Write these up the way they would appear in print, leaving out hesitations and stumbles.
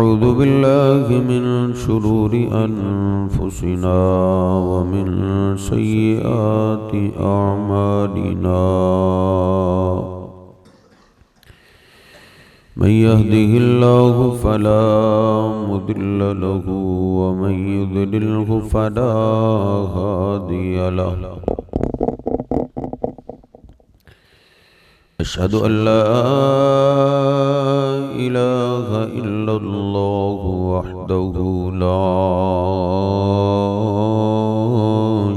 ونعوذ بالله من شرور أنفسنا ومن سيئات أعمالنا من يهده الله فلا مضل له ومن يضلله فلا هادي له أشهد أن لا إله إلا الله وحده لا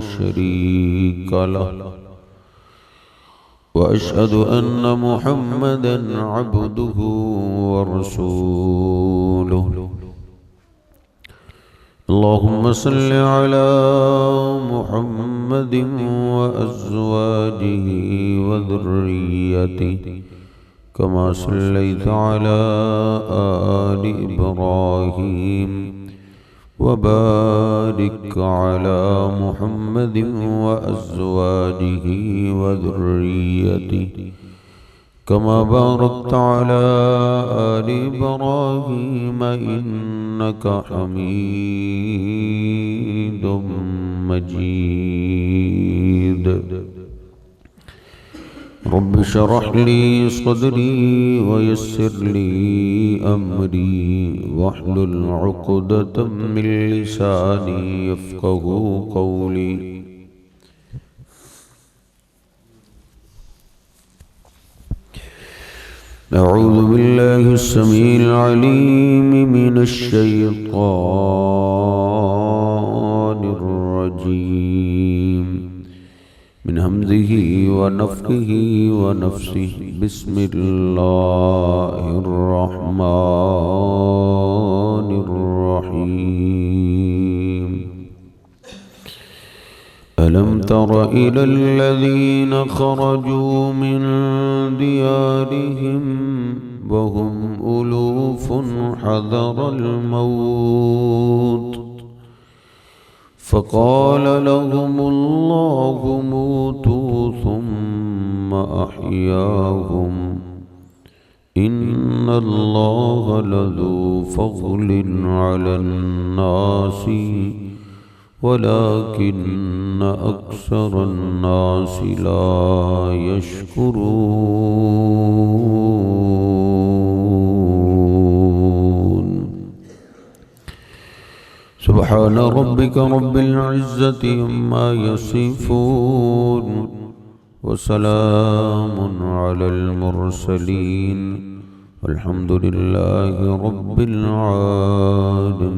شريك له وأشهد أن محمدًا عبده ورسوله اللهم صل على محمد وأزواجه وذريته كما صليت على آل إبراهيم وبارك على محمد وأزواجه وذريته كما باركت على آل إبراهيم إنك حميد مجيد رب اشرح لي صدري ويسر لي أمري واحلل عقدة من لساني يفقهوا قولي أعوذ بالله السميع العليم من الشيطان الرجيم من همزه ونفخه ونفسه بسم الله الرحمن الرحيم ألم تر إلى الذين خرجوا من ديارهم وهم ألوف حذر الموت فقال لهم الله موتوا ثم أحياهم إن الله لذو فضل على الناس ولكن أكثر الناس لا يشكرون سبحان ربك رب العزة عما يصفون وسلام على المرسلين والحمد لله رب العالمين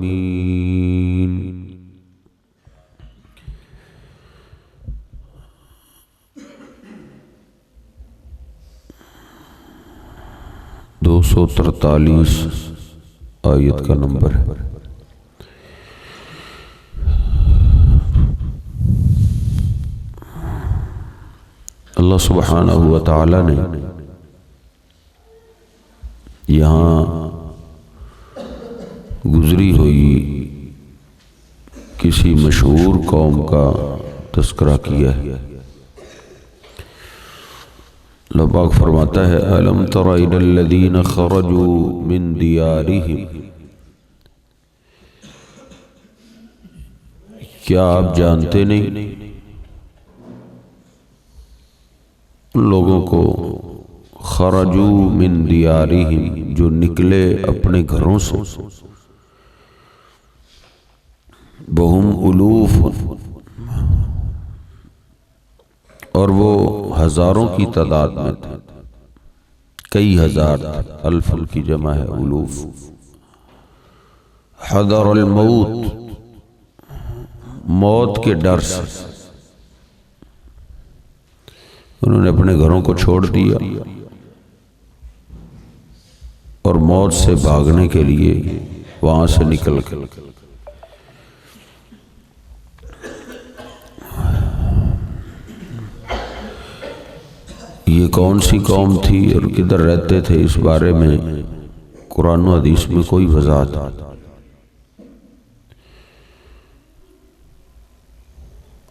دو سو 43 آیت کا نمبر ہے اللہ سبحانہ و تعالی نے یہاں گزری ہوئی کسی مشہور قوم کا تذکرہ کیا ہے اللہ پاک فرماتا ہے أَلَمْ تَرَ إِلَى الَّذِينَ خَرَجُوا مِن دِيَارِهِمْ کیا آپ جانتے نہیں ان لوگوں کو خرجوا من دیارہم جو نکلے اپنے گھروں سے وہم الوف اور وہ ہزاروں کی تعداد میں تھے کئی ہزار الف کی جمع ہے الوف حذر الموت موت کے ڈر سے انہوں نے اپنے گھروں کو چھوڑ دیا اور موت سے بھاگنے کے لیے وہاں سے نکل گئے یہ کون سی قوم تھی اور کدھر رہتے تھے اس بارے میں قرآن و حدیث میں کوئی وضاحت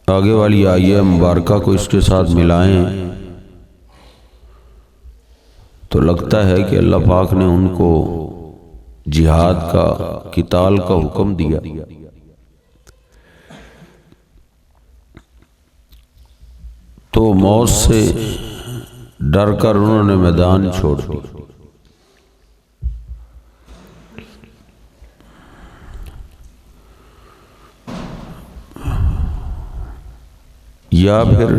آگے والی آیہ مبارکہ کو اس کے ساتھ ملائیں تو لگتا ہے کہ اللہ پاک نے ان کو جہاد کا، قتال کا حکم دیا، تو موت سے ڈر کر انہوں نے میدان چھوڑ دی۔ یا پھر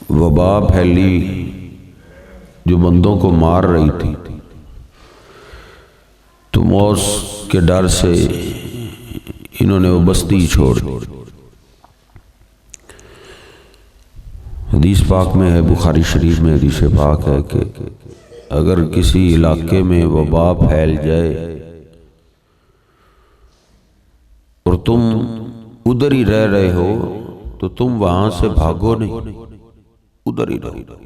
وبا پھیلی جو بندوں کو مار رہی تھی، تو موت کے ڈر سے انہوں نے وہ بستی چھوڑ دی۔ حدیث پاک میں ہے، بخاری شریف میں حدیث پاک ہے کہ اگر کسی علاقے میں وبا پھیل جائے اور تم ادھر ہی رہ رہے ہو تو تم وہاں سے بھاگو نہیں، ادھر ہی رہو۔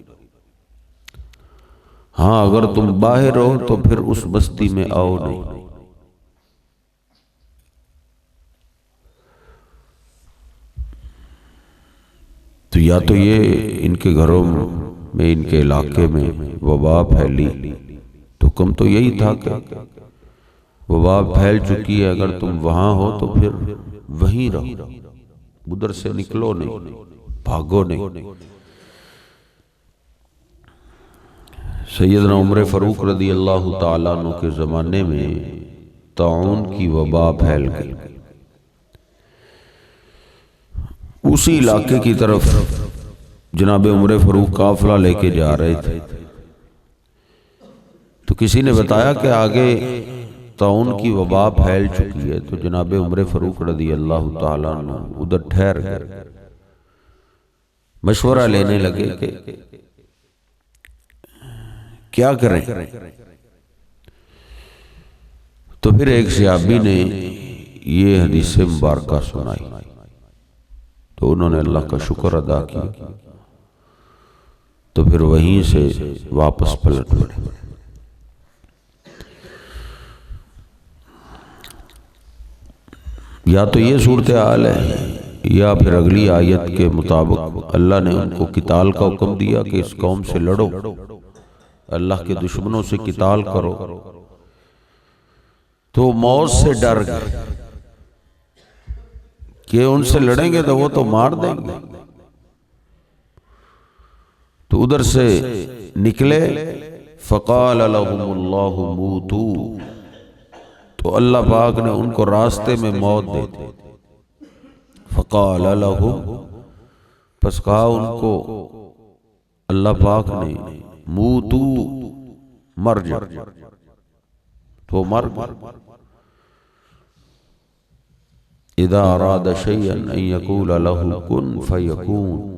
ہاں اگر تم باہر ہو تو پھر اس بستی میں آؤ نہیں۔ تو یا تو یہ ان کے گھروں میں، ان کے علاقے میں وبا پھیلی تو حکم تو یہی تھا کہ وبا پھیل چکی ہے، اگر تم وہاں ہو تو پھر وہیں رہو، ادھر سے نکلو نہیں، بھاگو نہیں۔ سیدنا عمر فاروق رضی اللہ تعالیٰ عنہ کے زمانے میں طاعون کی وبا پھیل گئی۔ اسی علاقے کی طرف جناب عمر فاروق قافلہ لے کے جا رہے تھے، تو کسی نے بتایا کہ آگے طاعون کی وبا پھیل چکی ہے، تو جناب عمر فاروق رضی اللہ تعالیٰ عنہ ادھر ٹھہر گئے، مشورہ لینے لگے کہ کیا کریں۔ تو پھر ایک صحابی نے یہ حدیث مبارکہ سنائی، تو انہوں نے اللہ کا شکر ادا کیا، تو پھر وہیں سے واپس پلٹ پڑے۔ یا تو یہ صورتحال ہے، یا پھر اگلی آیت کے مطابق اللہ نے ان کو قتال کا حکم دیا کہ اس قوم سے لڑو، اللہ کے دشمنوں سے قتال کرو، تو موت سے ڈر گئے کہ ان سے لڑیں گے تو وہ تو مار دیں گے، تو ادھر سے نکلے۔ فقال لهم اللہ موتوا، تو اللہ پاک نے ان کو راستے میں موت دے دی۔ فقال لهم، پس کہا ان کو اللہ پاک نے موتوا، مر جا، تو مر گئے۔ اذا اراد شيئا ان يقول له كن فيكون،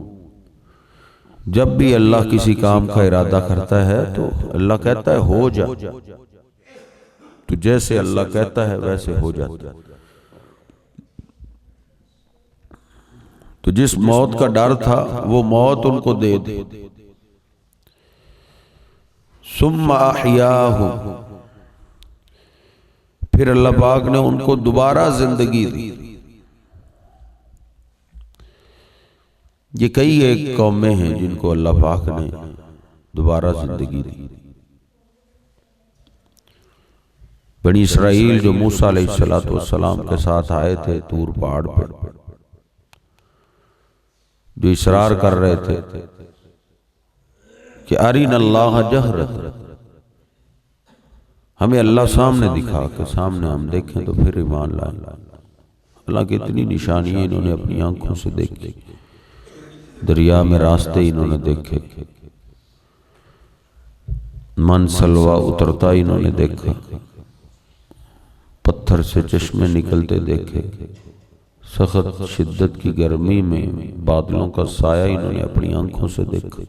جب بھی اللہ کسی کام کا ارادہ کرتا ہے تو اللہ کہتا ہے ہو جا، تو جیسے اللہ کہتا ہے ویسے ہو جاتا ہے۔ تو جس موت کا ڈر تھا وہ موت ان کو دے دی۔ ثم احیاہم، پھر اللہ پاک نے ان کو دوبارہ زندگی دی۔ یہ کئی ایک قومیں ہیں جن کو اللہ پاک نے دوبارہ زندگی دی۔ بنی اسرائیل جو موسیٰ علیہ السلام کے ساتھ آئے تھے طور پہاڑ پر، جو اصرار کر رہے تھے کہ ارنا اللہ جہرۃ، ہمیں اللہ سامنے دکھا کہ سامنے ہم دیکھیں تو پھر ایمان لائیں۔ اللہ کی اتنی نشانیاں انہوں نے اپنی آنکھوں سے دیکھی، دریا میں راستے انہوں نے دیکھے، من سلوا اترتا انہوں نے دیکھا، پتھر سے چشمے نکلتے دیکھے، سخت شدت کی گرمی میں بادلوں کا سایہ انہوں نے اپنی آنکھوں سے دیکھا۔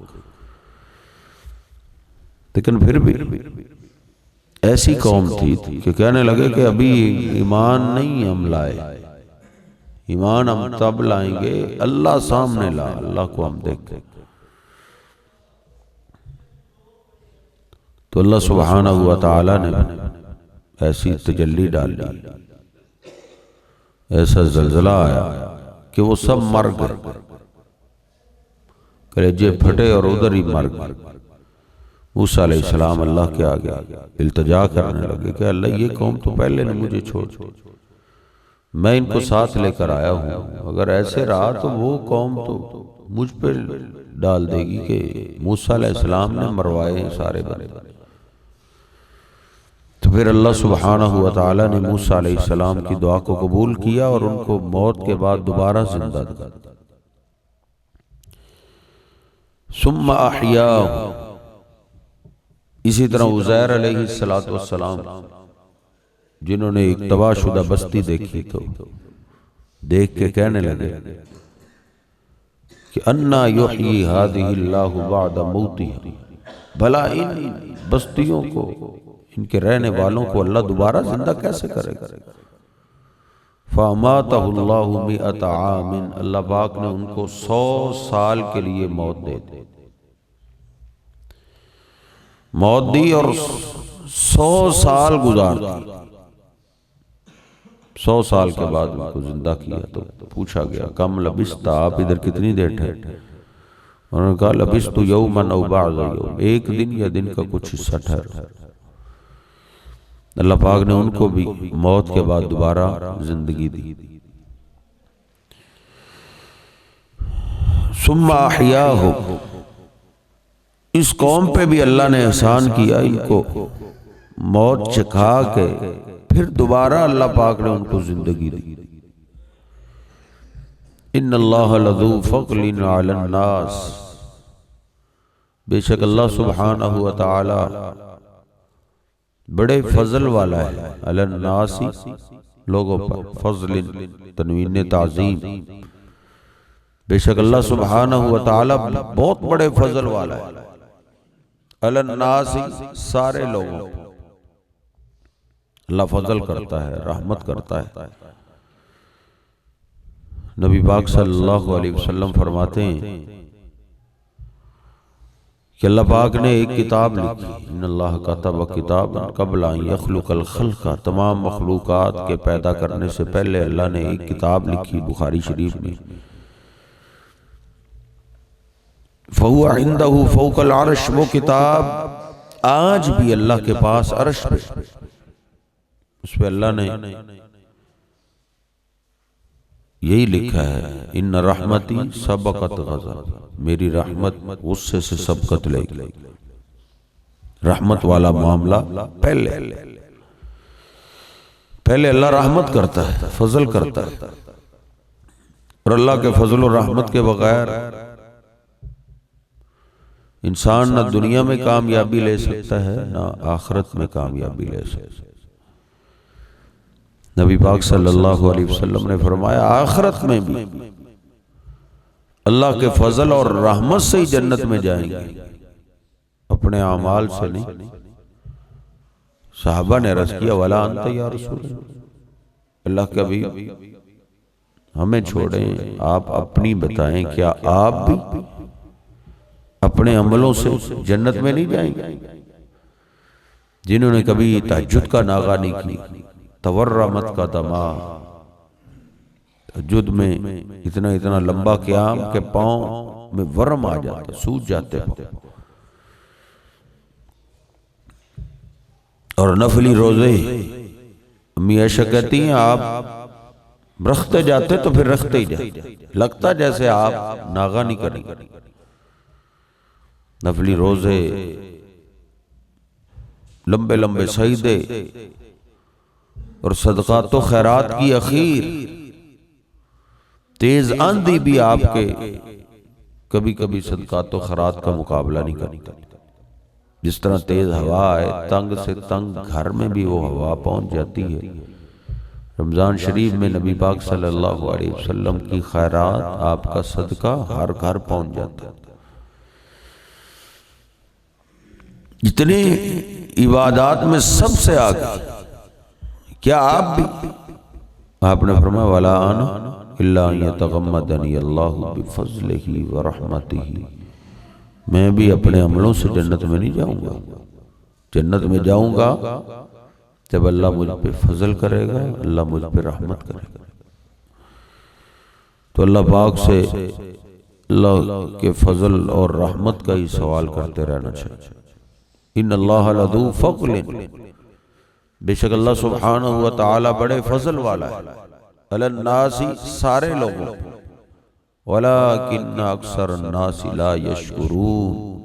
لیکن پھر بھی ایسی قوم تھی کہ کہنے لگے کہ ابھی ایمان نہیں ہم لائے، ایمان ہم تب لائیں گے اللہ سامنے لا، اللہ کو ہم دیکھیں۔ تو اللہ سبحانہ و تعالی نے ایسی تجلی ڈال دی، ایسا زلزلہ آیا کہ وہ سب مر گئے، کلیجے پھٹے اور ادھر ہی مر گئے۔ موسیٰ علیہ السلام اللہ کے آگے التجا کرنے لگے کہ اللہ یہ قوم تو پہلے نے مجھے چھوڑ، میں ان کو ساتھ لے کر آیا ہوں، اگر ایسے رہا تو وہ قوم تو مجھ پہ ڈال دے گی کہ موسیٰ علیہ السلام نے مروائے سارے بندے۔ تو پھر اللہ سبحانہ و تعالی نے موسیٰ علیہ السلام کی دعا کو قبول کیا اور ان کو موت کے بعد دوبارہ زندہ کیا۔ ثم احیاہ، اسی طرح عزیر علیہ السلام جنہوں نے ایک تباہ شدہ بستی دیکھی تو دیکھ کے کہنے لگے کہ انا یحیی ہذہ اللہ بعد موتہا، بھلا ان بستیوں کو، ان کے رہنے والوں کو اللہ دوبارہ زندہ کیسے کرے گا؟ فاماتہ اللہ مئۃ عام، اللہ پاک نے ان کو 100 سال کے لیے موت دے دی، موت دی اور 100 سال گزار دی۔ 100 سال کے بعد ان کو زندہ کیا تو پوچھا گیا کم لبثت، آپ ادھر کتنی دیر ٹھہرے؟ انہوں نے کہا لبثت یوما او بعض یوم، ایک دن یا دن کا کچھ حصہ ٹھہرا۔ اللہ پاک نے ان کو بھی موت کے بعد دوبارہ زندگی دی۔ ثم احیاہ، اس قوم پہ بھی اللہ نے احسان کیا، ان کو موت چکھا کے پھر دوبارہ اللہ پاک نے ان کو زندگی دی۔ ان اللہ لذو فضل علی الناس، بے شک اللہ سبحانہ و تعالی بڑے فضل والا ہے، علی الناس لوگوں پر، فضل تنوین تعظیم، بے شک اللہ سبحانہ و تعالی بہت بڑے فضل والا ہے، علی الناس سارے لوگوں پر اللہ فضل کرتا ہے، رحمت کرتا ہے۔ نبی پاک صلی اللہ علیہ وسلم فرماتے ہیں کہ اللہ پاک نے ایک کتاب لکھی، ان اللہ کتب کتابا قبل ان یخلق الخلق، تمام مخلوقات کے پیدا کرنے سے پہلے اللہ نے ایک کتاب لکھی بخاری شریف میں، فہو عندہ فوق العرش، وہ کتاب آج بھی اللہ کے پاس عرش پہ، اس پہ اللہ نے یہی لکھا ہے ان رحمتی سبقت غضب، میری رحمت غصے سے سبقت لے گی، رحمت والا معاملہ پہلے اللہ رحمت کرتا ہے، فضل کرتا ہے، اور اللہ کے فضل و رحمت کے بغیر انسان نہ دنیا میں کامیابی لے سکتا ہے نہ آخرت میں کامیابی لے سکتا ہے۔ نبی پاک صلی اللہ علیہ وسلم نے فرمایا آخرت میں بھی اللہ کے فضل اور رحمت سے ہی جنت میں جائیں گے، اپنے اعمال سے نہیں۔ صحابہ نے عرض کیا ولا انت یا رسول اللہ کے حبیب، ہمیں چھوڑیں، آپ اپنی بتائیں، کیا آپ بھی اپنے عملوں سے جنت میں نہیں جائیں گے؟ جنہوں نے کبھی تہجد کا ناغہ نہیں کی، تورمت کا دما، تہجد میں اتنا لمبا قیام کہ پاؤں میں ورم آ جاتا، سوج جاتے پاؤں، اور نفلی روزے، امی عائشہ کہتی ہیں آپ رکھتے جاتے تو پھر رکھتے ہی جاتے، لگتا جیسے آپ ناغہ نہیں کریں گے۔ نفلی روزے، لمبے لمبے سجدے اور صدقات و خیرات کی اخیر، تیز آندھی بھی آپ کے کبھی کبھی صدقات و خیرات کا مقابلہ نہیں کرتا۔ جس طرح تیز ہوا ہے، تنگ سے تنگ گھر میں بھی وہ ہوا پہنچ جاتی ہے۔ رمضان شریف میں نبی پاک صلی اللہ علیہ وسلم کی خیرات، آپ کا صدقہ ہر گھر پہنچ جاتا ہے۔ جتنے عبادات میں سب سے آگے، کیا آپ بھی؟ آپ نے فرمایا وَلَا أَنَا إِلَّا أَن يَتَغَمَّدَنِيَ اللَّهُ بِفَضْلِهِ وَرَحْمَتِهِ، میں بھی اپنے عملوں سے جنت میں نہیں جاؤں گا، جنت میں جاؤں گا جب اللہ مجھ پہ فضل کرے گا، اللہ مجھ پہ رحمت کرے گا۔ تو اللہ پاک سے اللہ کے فضل اور رحمت کا ہی سوال کرتے رہنا چاہیے۔ ان اللہ لذو فضل، بے شک اللہ سبحانہ و تعالی بڑے فضل والا ہے، علی الناس سارے لوگوں، ولکن اکثر الناس لا یشکرون،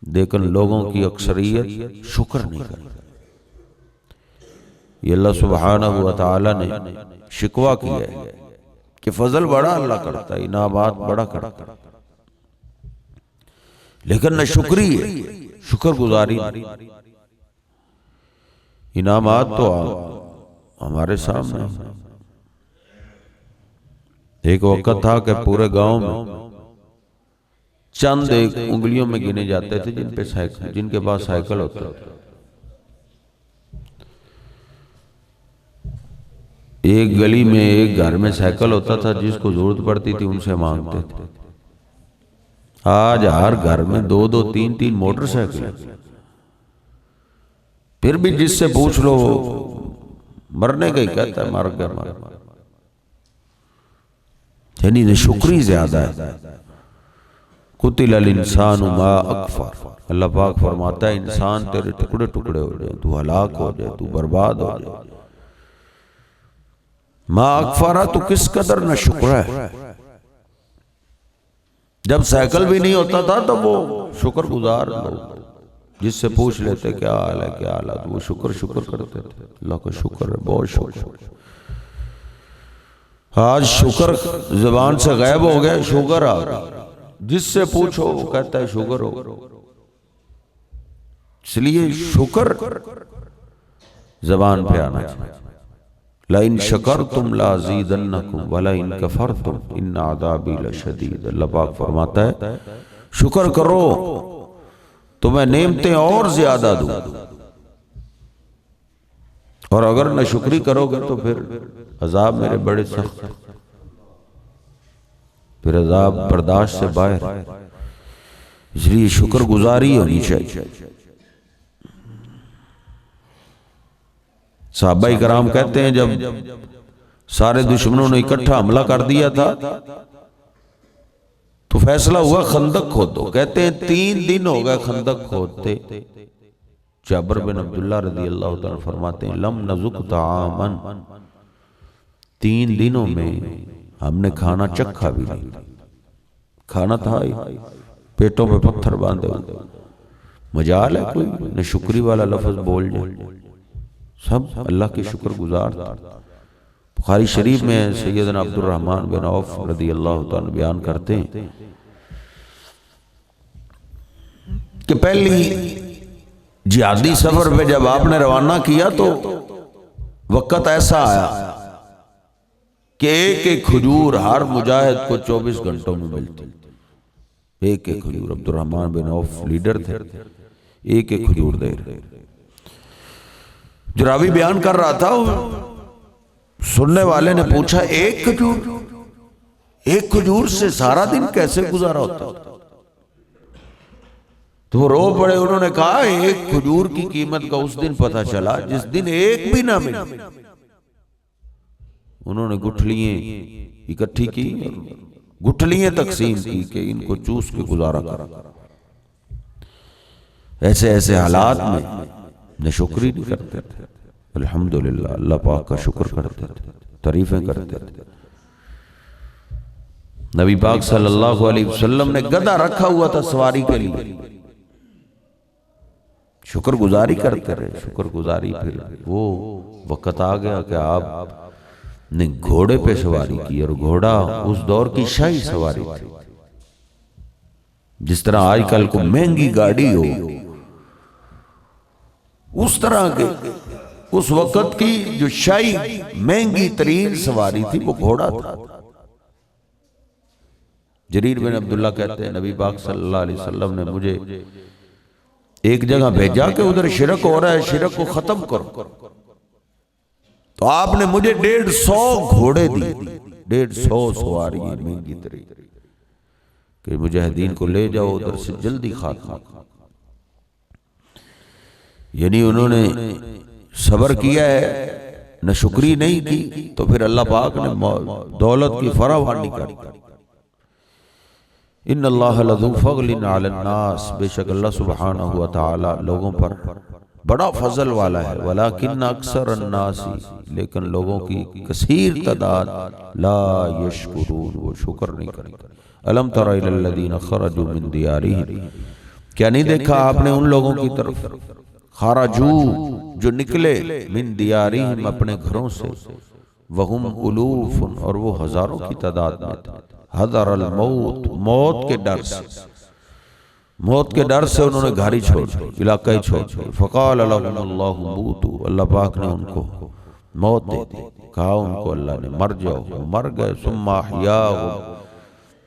لیکن لوگوں کی اکثریت شکر نہیں کرتی۔ یہ اللہ سبحانہ و تعالی نے شکوہ کیا ہے کہ فضل بڑا اللہ کرتا ہے، انعامات بڑا کرتا ہے، لیکن نہ شکری ہے، شکر گزاری نہیں۔ انعامات تو ہمارے سامنے، ایک وقت تھا کہ پورے گاؤں میں چند ایک انگلیوں میں گنے جاتے تھے جن کے پاس سائیکل ہوتا تھا۔ ایک گلی میں ایک گھر میں سائیکل ہوتا تھا، جس کو ضرورت پڑتی تھی ان سے مانگتے تھے۔ آج ہر گھر میں دو دو تین تین موٹر سائیکل، پھر بھی جس سے پوچھ لو مرنے کا ہی کہتا ہے، مر گیا۔ یعنی شکری زیادہ ہے۔ قتل الانسان ما اکفر، اللہ پاک فرماتا ہے انسان تیرے ٹکڑے ٹکڑے ہو جائے، تو ہلاک ہو جائے، تو برباد ہو جائے۔ ما اکفرہ، تو کس قدر نہ شکر ہے۔ جب سائیکل بھی نہیں ہوتا تھا تو وہ شکر گزار لوگ جس سے پوچھ لیتے کیا حال ہے کیا حال ہے، وہ شکر کرتے تھے، اللہ کا شکر ہے، بہت شکر۔ آج شکر زبان سے غائب ہو گیا، شوگر آ گیا، جس سے پوچھو وہ کہتا ہے شوگر ہو۔ اس لیے شکر زبان پہ آنا چاہیے۔ لَإِن شَكَرْتُمْ لَأَزِيدَنَّكُمْ وَلَئِن كَفَرْتُمْ إِنَّ عَذَابِي لَشَدِيدٌ، اللہ پاک فرماتا ہے شکر کرو تو میں نعمتیں اور زیادہ دوں، اور اگر نہ شکری کرو گے تو پھر عذاب میرے بڑے سخت، پھر عذاب برداشت سے باہر۔ اس لیے شکر گزاری ہونی چاہیے۔ صحابہ کرام کہتے ہیں جب سارے دشمنوں نے اکٹھا حملہ کر دیا تھا تو فیصلہ ہوا خندق کھودو۔ کہتے ہیں 3 دن ہو گئے خندق کھودتے۔ جابر بن عبداللہ رضی اللہ تعالیٰ فرماتے ہیں لم نذق طعاما، 3 دنوں میں ہم نے کھانا چکھا بھی نہیں، کھانا تھا ہی، پیٹوں پہ پتھر باندھے ہوئے۔ مجال ہے کوئی نہ شکری والا لفظ بول جائے، سب اللہ کی شکر گزار تھا۔ بخاری شریف میں سیدنا عبد الرحمن بن عوف رضی اللہ تعالیٰ بیان کرتے ہیں کہ پہلی جہادی سفر پہ جب آپ نے روانہ کیا تو وقت ایسا آیا کہ ایک ایک کھجور ہر مجاہد کو 24 گھنٹوں میں ملتی، ایک ایک کھجور۔ عبد الرحمن بن عوف لیڈر تھے، ایک ایک کھجور دے رہے۔ جو راوی بیان کر رہا تھا سننے والے نے پوچھا ایک کھجور سے سارا دن کیسے گزارا ہوتا؟ تو وہ رو پڑے، انہوں نے کہا ایک کھجور کی قیمت کا اس دن پتہ چلا جس دن ایک بھی نہ ملی۔ انہوں نے گٹھلیاں اکٹھی کی، گٹھلیاں تقسیم کی کہ ان کو چوس کے گزارا کرا۔ ایسے ایسے حالات میں نہ شکری نہیں کرتے تھے، الحمدللہ اللہ پاک کا شکر کرتے تھے، تعریفیں کرتے تھے۔ نبی پاک صلی اللہ علیہ وسلم نے گدھا رکھا ہوا تھا سواری کے لیے، شکر گزاری کرتے رہے، شکر گزاری۔ پھر وہ وقت آ گیا کہ آپ نے گھوڑے پہ سواری کی، اور گھوڑا اس دور کی شاہی سواری تھی۔ جس طرح آج کل کو مہنگی گاڑی ہو، اس طرح کے اس وقت کی جو شاہی مہنگی ترین سواری تھی وہ گھوڑا تھا۔ جریر بن عبداللہ کہتے ہیں نبی پاک صلی اللہ علیہ وسلم نے مجھے ایک جگہ بھیجا کہ ادھر شرک ہو رہا ہے، شرک کو ختم کرو۔ تو آپ نے مجھے 150 گھوڑے دی، 150 سواری مہنگی ترین، کہ مجاہدین کو لے جاؤ ادھر سے جلدی خاتمہ۔ یعنی انہوں نے صبر کیا ہے، نہ شکری نہیں کی، تو پھر اللہ پاک نے دولت کی فراوانی کر دی۔ ان اللہ لذو فضل علی الناس، بے شک اللہ سبحانہ و تعالی لوگوں پر بڑا فضل والا ہے، ولیکن اکثر الناس، لیکن لوگوں کی کثیر تعداد لا یشکرون، وہ شکر نہیں کرتے۔ الم تر الی الذین خرجوا من دیارہم، کیا نہیں دیکھا آپ نے ان لوگوں کی طرف، خرجو جو نکلے، من دیارہم اپنے گھروں سے، وہم الوف اور وہ ہزاروں کی تعداد میں تھے، حذر الموت، موت کے ڈر سے، موت کے ڈر سے انہوں نے گھر ہی چھوڑ دی، علاقہ ہی چھوڑ دی۔ فقال لهم اللہ موتوا، اللہ پاک نے ان کو موت دے دی، کہا ان کو اللہ نے مر جاؤ، مر گئے۔ ثم احیاهم،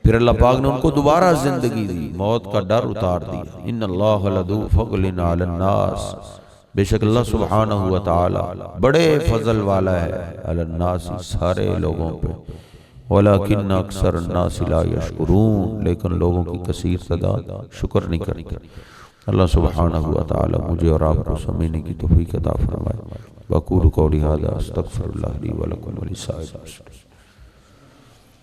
پھر اللہ پاک نے ان کو دوبارہ زندگی دی، موت کا ڈر اتار دیا۔ ان اللہ لذو فضل علی الناس، بے شک اللہ سبحانہ و تعالی بڑے فضل والا ہے، علی الناس، سارے لوگوں پہ، ولیکن اکثر الناس لا یشکرون، لیکن لوگوں کی کثیر تعداد شکر نہیں کرتی۔ اللہ سبحانہ و تعالی مجھے اور آپ کو سمجھنے کی توفیق عطا فرمائے۔ وأقول قولی ھذا استغفر اللہ لی ولکم ولسائر المسلمین۔